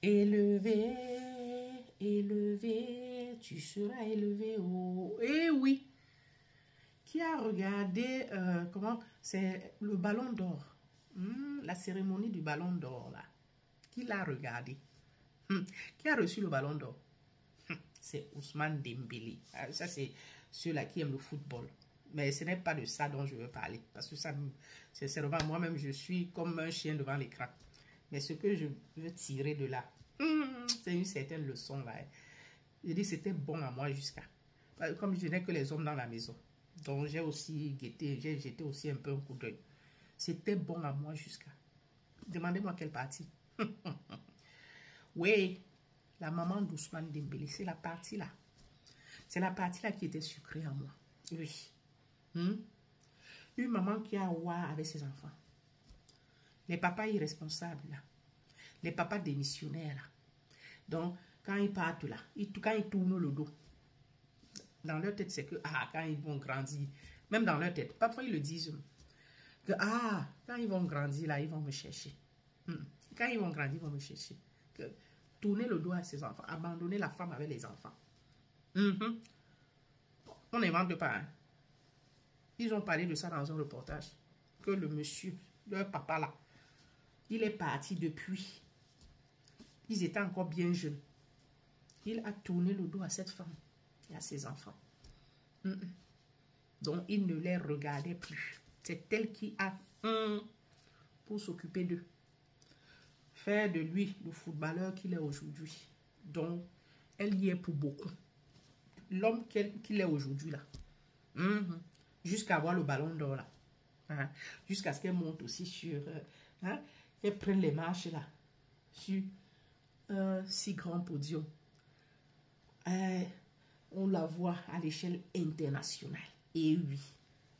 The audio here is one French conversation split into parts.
Élevé, élevé, tu seras élevé. Oh, eh oui. Qui a regardé, comment, c'est le ballon d'or. La cérémonie du ballon d'or, là. Qui l'a regardé? Qui a reçu le ballon d'or? C'est Ousmane Dembélé. Ça, c'est ceux-là qui aiment le football. Mais ce n'est pas de ça dont je veux parler. Parce que ça, sincèrement, moi-même, je suis comme un chien devant l'écran. Mais ce que je veux tirer de là, c'est une certaine leçon, là. Je dis, c'était bon à moi jusqu'à. Comme je n'ai que les hommes dans la maison. Donc, j'ai aussi guetté, j'ai jeté aussi un peu un coup d'œil. C'était bon à moi jusqu'à. Demandez-moi quelle partie. Oui, la maman d'Ousmane Dembélé, c'est la partie là. C'est la partie là qui était sucrée à moi. Oui. Une maman qui a ouah avec ses enfants. Les papas irresponsables là. Les papas démissionnaires là. Donc, quand ils partent là, quand ils tournent le dos, dans leur tête, c'est que, quand ils vont grandir, même dans leur tête, parfois ils le disent, que, quand ils vont grandir là, ils vont me chercher. Quand ils vont grandir, ils vont me chercher. Que, tourner le dos à ses enfants, abandonner la femme avec les enfants. On n'invente pas. Ils ont parlé de ça dans un reportage. Que le monsieur, leur papa là, il est parti depuis. Ils étaient encore bien jeunes. Il a tourné le dos à cette femme et à ses enfants. Donc, il ne les regardait plus. C'est elle qui a pour s'occuper d'eux. Faire de lui le footballeur qu'il est aujourd'hui. Donc, elle y est pour beaucoup. L'homme qu'il est aujourd'hui là. Jusqu'à avoir le ballon d'or là. Jusqu'à ce qu'elle monte aussi sur... qu'elle prenne les marches là. Sur un si grand podium. On la voit à l'échelle internationale. Et oui,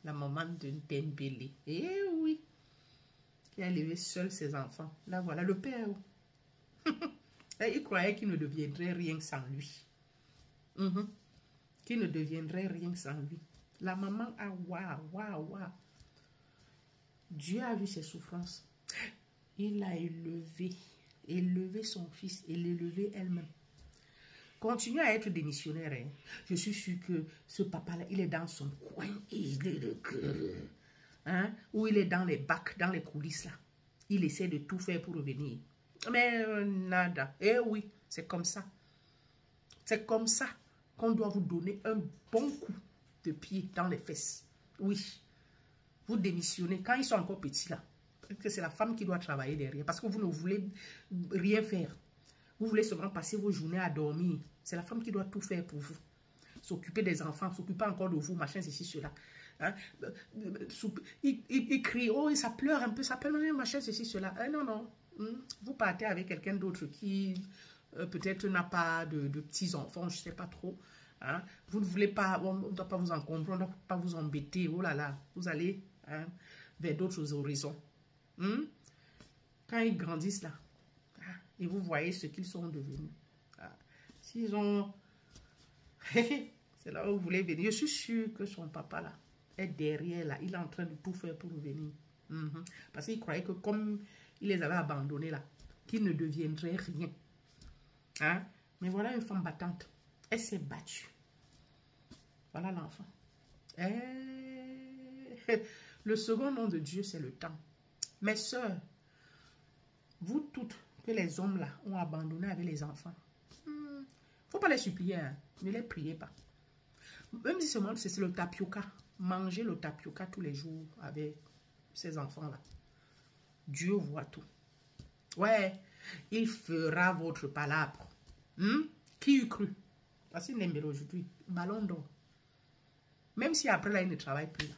la maman de Dembélé. Et oui, qui a élevé seul ses enfants. Là voilà, le père. Il croyait qu'il ne deviendrait rien sans lui. Qu'il ne deviendrait rien sans lui. La maman a waouh. Dieu a vu ses souffrances. Il a élevé son fils et l'élevé elle-même. Continue à être démissionnaire. Je suis sûr que ce papa-là, il est dans son coin. Ou il est dans les bacs, dans les coulisses là. Il essaie de tout faire pour revenir. Mais nada. Eh oui, c'est comme ça. C'est comme ça qu'on doit vous donner un bon coup de pied dans les fesses. Oui. Vous démissionnez quand ils sont encore petits là. Parce que c'est la femme qui doit travailler derrière. Parce que vous ne voulez rien faire. Vous voulez seulement passer vos journées à dormir. C'est la femme qui doit tout faire pour vous. S'occuper des enfants, s'occuper encore de vous, machin, ceci, cela. Il crie, oh, ça pleure un peu, ça pleure, machin, ceci, cela. Non. Vous partez avec quelqu'un d'autre qui peut-être n'a pas de petits-enfants, je ne sais pas trop. Vous ne voulez pas, on ne doit pas vous encombrer, on ne doit pas vous embêter. Oh là là, vous allez vers d'autres horizons. Quand ils grandissent là, et vous voyez ce qu'ils sont devenus. S'ils ont... C'est là où vous voulez venir. Je suis sûre que son papa là est derrière là. Il est en train de tout faire pour venir. Parce qu'il croyait que comme il les avait abandonnés là, qu'ils ne deviendraient rien. Mais voilà une femme battante. Elle s'est battue. Voilà l'enfant. Le second nom de Dieu, c'est le temps. Mes soeurs, vous toutes, que les hommes là ont abandonné avec les enfants. Faut pas les supplier, ne les priez pas. Même si seulement c'est le tapioca, mangez le tapioca tous les jours avec ces enfants là. Dieu voit tout. Ouais, il fera votre palabre. Qui eût cru? Parce qu'il n'aime aujourd'hui, ballon d'or. Même si après là il ne travaille plus là.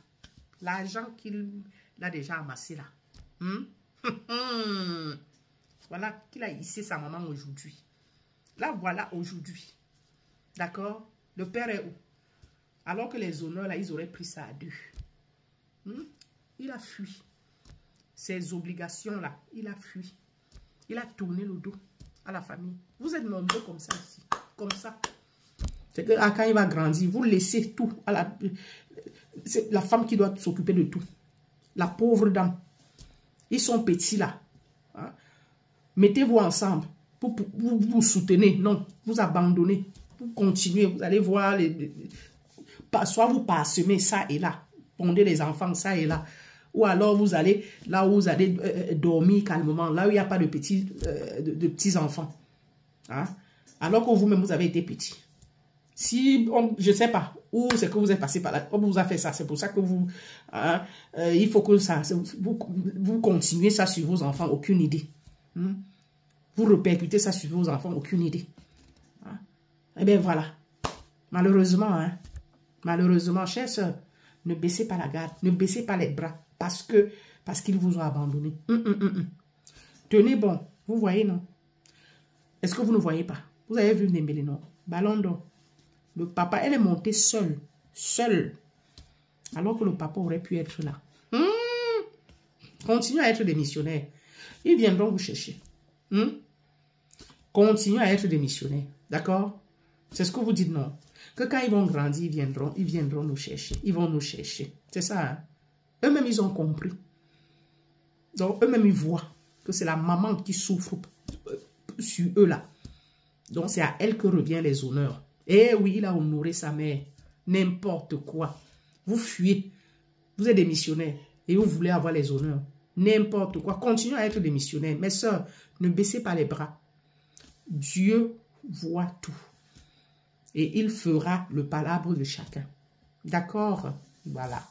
L'argent qu'il a déjà amassé là. Voilà qu'il a hissé sa maman aujourd'hui. Là, voilà aujourd'hui. D'accord? Le père est où? Alors que les honneurs, là, ils auraient pris ça à deux. Il a fui. Ses obligations, là, il a fui. Il a tourné le dos à la famille. Vous êtes nombreux comme ça ici. Comme ça. C'est que quand il va grandir, vous laissez tout à la... C'est la femme qui doit s'occuper de tout. La pauvre dame. Ils sont petits, là. Mettez-vous ensemble. vous soutenez. Non, vous abandonnez. Vous continuez. Vous allez voir, soit vous parsemez ça et là. Pondez les enfants ça et là. Ou alors vous allez là où vous allez dormir calmement. Là où il n'y a pas de petits enfants. Hein? Alors que vous-même, vous avez été petit. Si, je ne sais pas, où c'est que vous êtes passé par là, on vous a fait ça, c'est pour ça que vous, il faut que ça, vous continuez ça sur vos enfants, aucune idée. Vous répercutez ça sur vos enfants, aucune idée. Hein? Eh bien voilà, malheureusement, chers sœurs, ne baissez pas la garde, ne baissez pas les bras, parce qu'ils vous ont abandonné. Tenez bon, vous voyez non? Est-ce que vous ne voyez pas? Vous avez vu Dembélé, non? Ballon d'or. Le papa, elle est montée seule. Alors que le papa aurait pu être là. Continuez à être des missionnaires. Ils viendront vous chercher. Continuez à être des missionnaires. D'accord? C'est ce que vous dites, non? Que quand ils vont grandir, ils viendront nous chercher. Ils vont nous chercher. C'est ça, hein? Eux-mêmes, ils ont compris. Donc, eux-mêmes, ils voient que c'est la maman qui souffre sur eux, là. Donc, c'est à elle que revient les honneurs. Eh oui, il a honoré sa mère. N'importe quoi. Vous fuyez. Vous êtes des missionnaires. Et vous voulez avoir les honneurs. N'importe quoi. Continuez à être des missionnaires. Mes sœurs, ne baissez pas les bras. Dieu voit tout. Et il fera le palabre de chacun. D'accord? Voilà.